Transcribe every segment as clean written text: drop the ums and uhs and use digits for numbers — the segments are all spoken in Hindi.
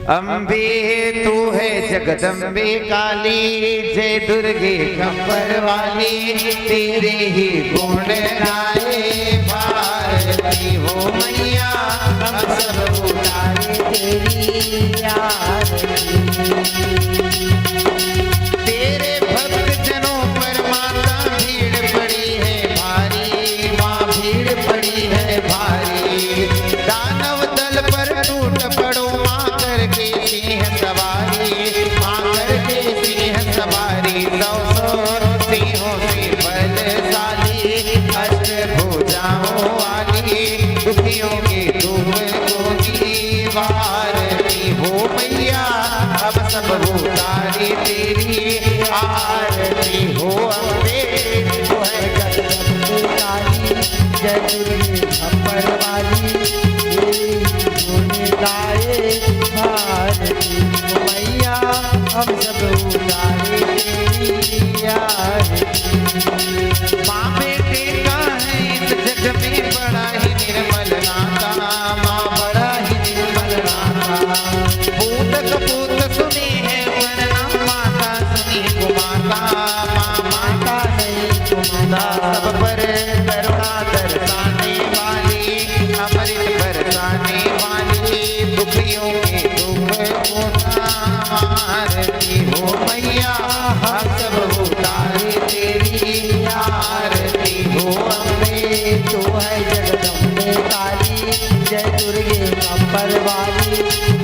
अम्बे तू है जगदम्बे काली, जय दुर्गे खप्पर वाली, तेरे ही गुण गाए भारती हो मैया, हम सब उतारे तेरी आरती। तेरे भक्त जनों पर माता भीड़ पड़ी है भारी, माँ भीड़ पड़ी है भारी, दानव दल पर टूट पड़ो माँ करके सिंह सवारी, माँ करके सिंह सवारी, सौ सिंहों से बलशाली, अष्टभुजाओं वाली, दुखियों के तुम को वारती हो मैया, हम सब उतारे तेरी आरती हो अम्बे तू है जगदम्बे काली, जय दुर्गे खप्पर वाली, तेरी गुण गाए भारती हो मैया, हम सब उतारे तेरी आरती। माँ बेटे का है इस जग में बड़ा ही निर्मल नाता, माँ बड़ा ही निर्मल नाता, पूत कपूत सुनी है वरना माता सुनी कुमाता, माँ माता नहीं कुमाता, सब पर करुणा दर्शाने वाली, अमृत बरसाने वाली, दुखियों के दुख को मारती हो मैया, हम सब उतारे तेरी आरती हो अम्बे तू है जगदम्बे काली, जय दुर्गे खप्पर वाली,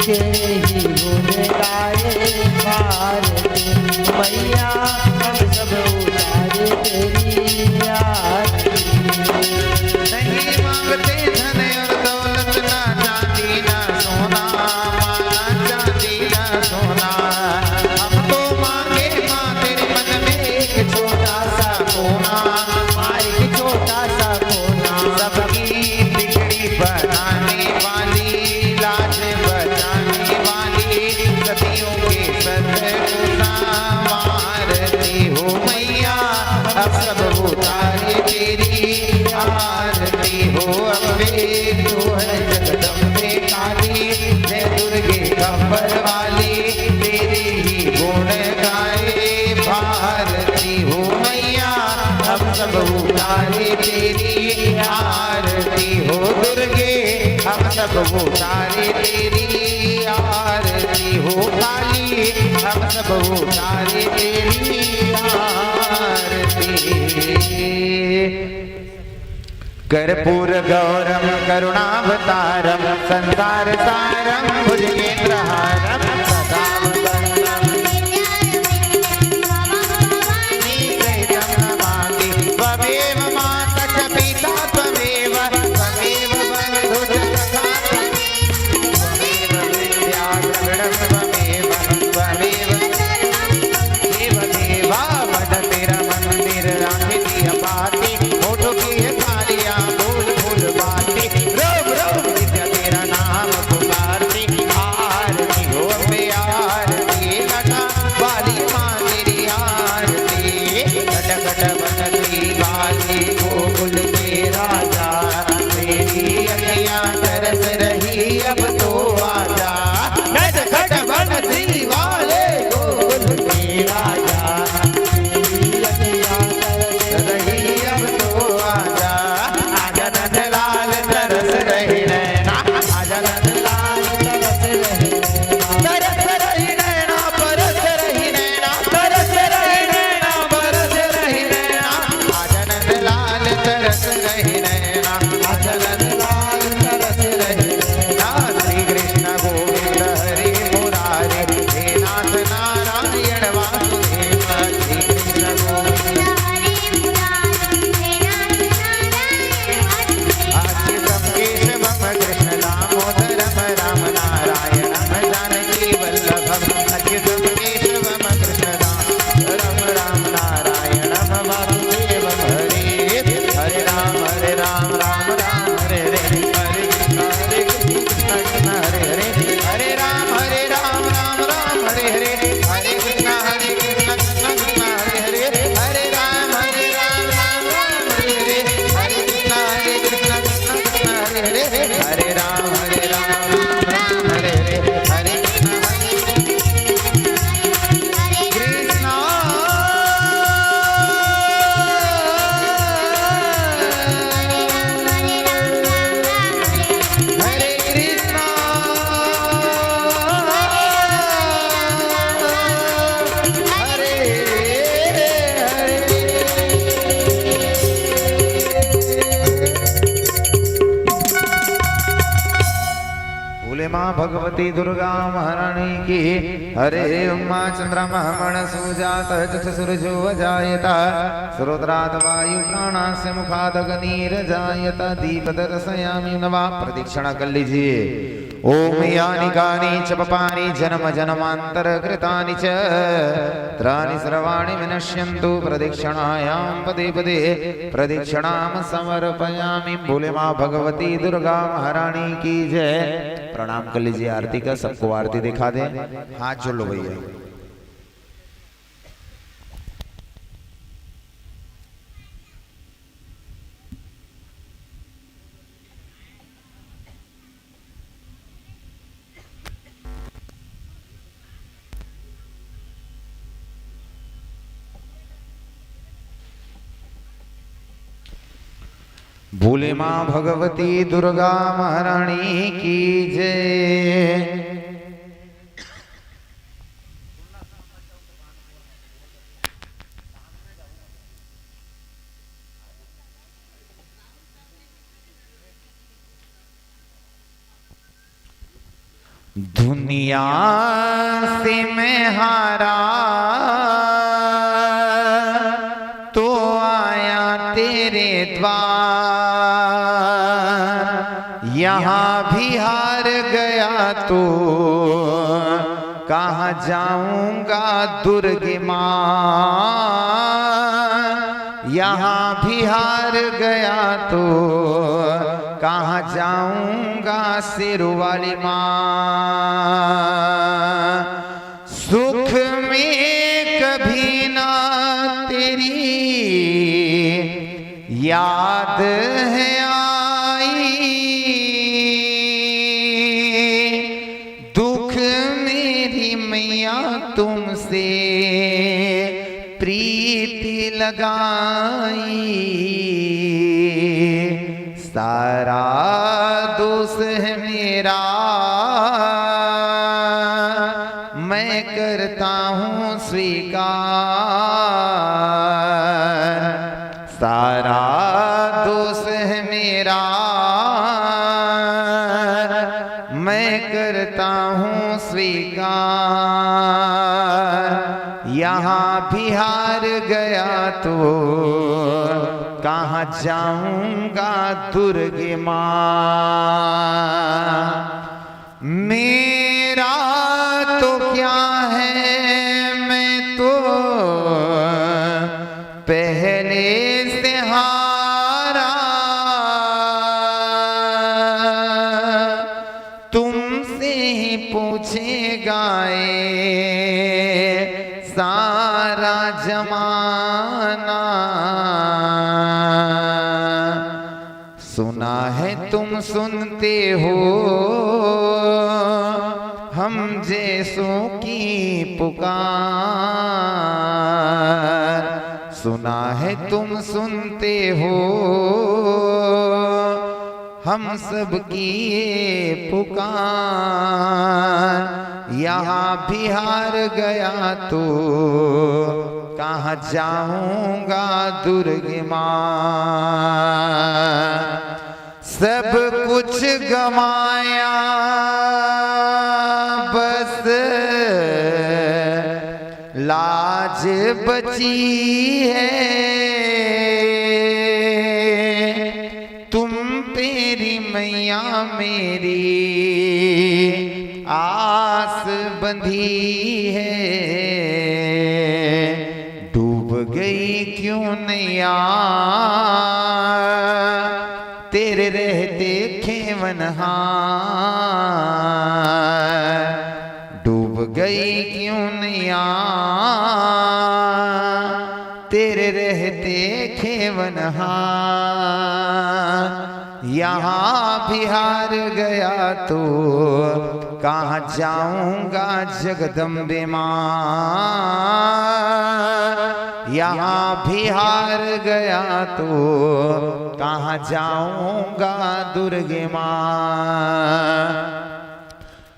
तेरे ही गुण गाए भारती मैया, हम सब उतारे तेरी आरती। नहीं मांगते धन और दौलत, ना चांदी ना सोना, ना चांदी ना सोना, हम तो मांगे माँ तेरे मन में एक छोटा सा कोना, माँ एक छोटा सा कोना, सबकी बिगड़ी बनाने वाली, लाज बचाने वाली, सतियों के सत को संवारती हो मैया, अब सब उतारे तेरी आरती हो अम्बे तू है जगदम्बे काली, जय दुर्गे खप्पर वाली, तेरे ही गुण गाए भारती हो मैया, हम सब उतारे तेरी आरती हो दुर्गे, हम सब उतारे तेरी आरती हो काली, हम सब उतारे तेरी आरती। कर्पूर गौरम करुणावतारम, संसार सारम भुजगेन्द्रहारम, सदा वदन्तं नीकैतं नमामि, त्वमेव माता च पिता त्वमेव, त्वमेव बन्धुश्च सखा त्वमेव विद्या द्रविणं त्वमेव, त्वमेव देवदेवा वदतिरमन्दिर राधिति अपाति, होठों की है थालियां फूल फूल बाती, रोम रोम विद्या तेरा नाम पुकारती, आरती हो अम्बे आरती, लटा वाली माँ तेरी आरती, घट घट बनती वाली गोकुल के राजा, तेरी अखियाँ तरस रही अब तो आजा, घट घट बनती वाले गोकुल के राजा, तेरी अखियाँ तरस रही अब तो आजा, आजा नंदलाल तरस रही नैना, आजा नंदलाल तरस रही नैना, परस रही नैना, तरस रही नैना, परस रही नैना, आजा नंदलाल तरस रही नैना, आजा नंदलाल तरस रही नैना, श्री कृष्ण गोविंद हरि मुरारी, हे नाथ नारायण वासुदेव, श्री कृष्ण गोविंद अच्युतं केशवं कृष्ण दामोदरं राम नारायणं जानकी वल्लभम्, अच्युतं केशवं कृष्ण दामोदरं राम नारायणं वासुदेवं हरे, हरे राम राम राम हरे हरे, हरे कृष्ण कृष्ण हरे हरे, हरे राम राम राम हरे हरे, हरे कृष्ण कृष्ण कृष्ण हरे हरे, हरे राम राम राम हरे हरे, हरे कृष्ण कृष्ण कृष्ण हरे हरे, हरे राम राम राम हरे हरे, हरे कृष्ण माँ भगवती दुर्गा महारानी की। हरे उमा चंद्रमा मण सुजात सूरजो अजायता श्रोत्राद वायु प्राणास्य मुखाद अग्निर्जायता दीप दर्शयामि नवा। प्रदक्षिणा कर लीजिए। ओम यानि कानि च पापानि जन्म जन्मांतर कृतानि च त्राणि सर्वाणि विनश्यन्तु प्रदक्षिणायां पदे पदे प्रदक्षिणां समर्पयामि। बोले माँ भगवती दुर्गा महारानी की जय। प्रणाम कर लीजिए। आरती का सबको आरती दिखा दें। हाथ जोड़ लो भैया। बोले माँ भगवती दुर्गा महारानी की जय। दुनिया से मैं हारा तो आया तेरे द्वार, यहाँ भी हार गया तो कहाँ जाऊंगा दुर्गे माँ। यहाँ भी हार गया तो कहाँ जाऊंगा सिरों वाली माँ। सुख में कभी ना तेरी याद है आई, दुख मेरी मैया तुमसे प्रीति लगाई। सारा दोष है मेरा मैं करता हूँ स्वीकार। सारा दोष है मेरा मैं करता हूँ स्वीकार। यहाँ भी हार गया तो कहाँ जाऊंगा दुर्गे माँ। मेरा तो क्या है मैं तो पहले से हारा, तुमसे ही पूछेगा ये सारा जमाना। सुना है तुम सुनते हो हम जैसों की पुकार। सुना है तुम सुनते हो हम सब की ये पुकार। यहाँ भी हार गया तो कहाँ जाऊंगा दुर्गे माँ। सब कुछ गमाया बस लाज बची है। तुम तेरी मैया मेरी आस बंधी है। डूब गई क्यों नैया तेरे रहते खेवनहार। डूब गई क्यों नैया तेरे रहते खेवनहार। यहाँ भी हार गया तो कहाँ जाऊंगा जगदम्बे माँ। यहाँ भी हार गया तो कहाँ जाऊंगा दुर्गे माँ।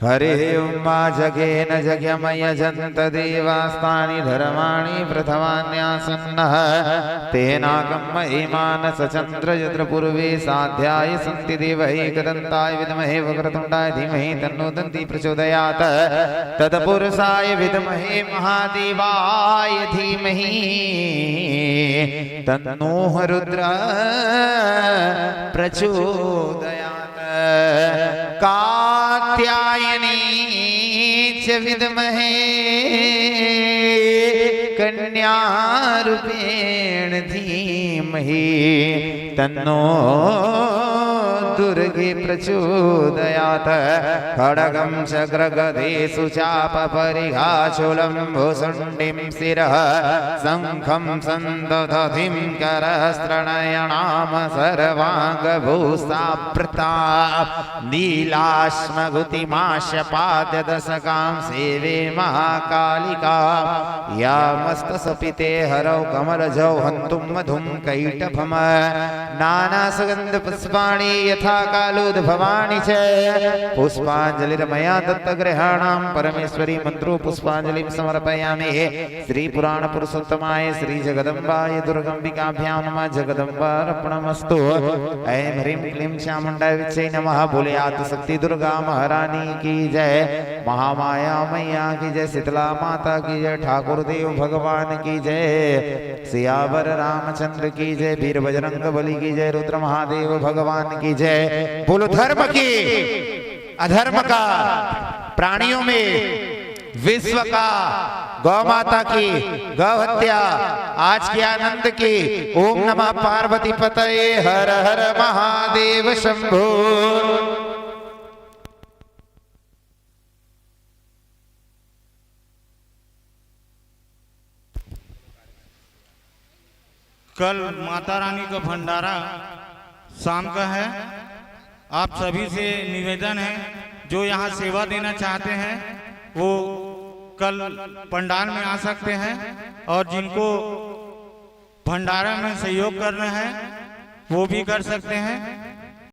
हरे उमा जगेन जग्यमयजन्त देवास्तानि धर्माणि प्रथमान्यासन्नः तेनाकं महिमानस चन्द्र यत्र पूर्वे साध्याय सन्ति देवहि कदन्ताय विद्महे वक्रतुण्डाय धीमहि तन्नो दन्ति प्रचोदयात् तत्पुरुषाय विद्महे महादेवाय धीमहि तन्नो रुद्रः प्रचोदयात् कात्यायनी च विद्महे कन्यारूपेण धीमहि तन्नो दुर्गे प्रचोदयात् खड्गं चक्रगदेषु चापपरिघाचूलं भुसुण्डिं शिरः शङ्खं सन्दधतिं करस्त्रणयनाम सर्वाङ्गभूषावृता नीलाश्मगुतिमाशपाद्यदशकां सेवे महाकालिका या मस्तसपिते हरौ कमलजौ हन्तुं मधुं कैटभम नानासुगन्धपुष्पाणि यथा कालोद्भवानि च पुष्पाञ्जलिर्मया दत्तगृहाणां परमेश्वरी मन्त्रो पुष्पाञ्जलिं समर्पयामि श्री पुराण पुरुषोत्तमाय श्री जगदम्बाय दुर्गम्बिकाभ्यां नमः जगदम्बार्पणमस्तु ऐं ह्रीं क्लीं चामुण्डाय विच्चे नमः बोले आदिशक्ति दुर्गा महारानी की जय महामाया मैया की जय शीतला माता की जय ठाकुर देव भगवान की जय सियावर रामचंद्र की जय वीर बजरंग बली की जय रुद्र महादेव भगवान की जय बोलो धर्म की अधर्म का प्राणियों में विश्व का गौ माता की गौ हत्या आज के आनंद की ओम नमः पार्वती पतये हर हर महादेव शंभो। कल माता रानी का भंडारा शाम का है। आप सभी से निवेदन है जो यहाँ सेवा देना चाहते हैं वो कल पंडाल में आ सकते हैं और जिनको भंडारा में सहयोग करना है वो भी कर सकते हैं।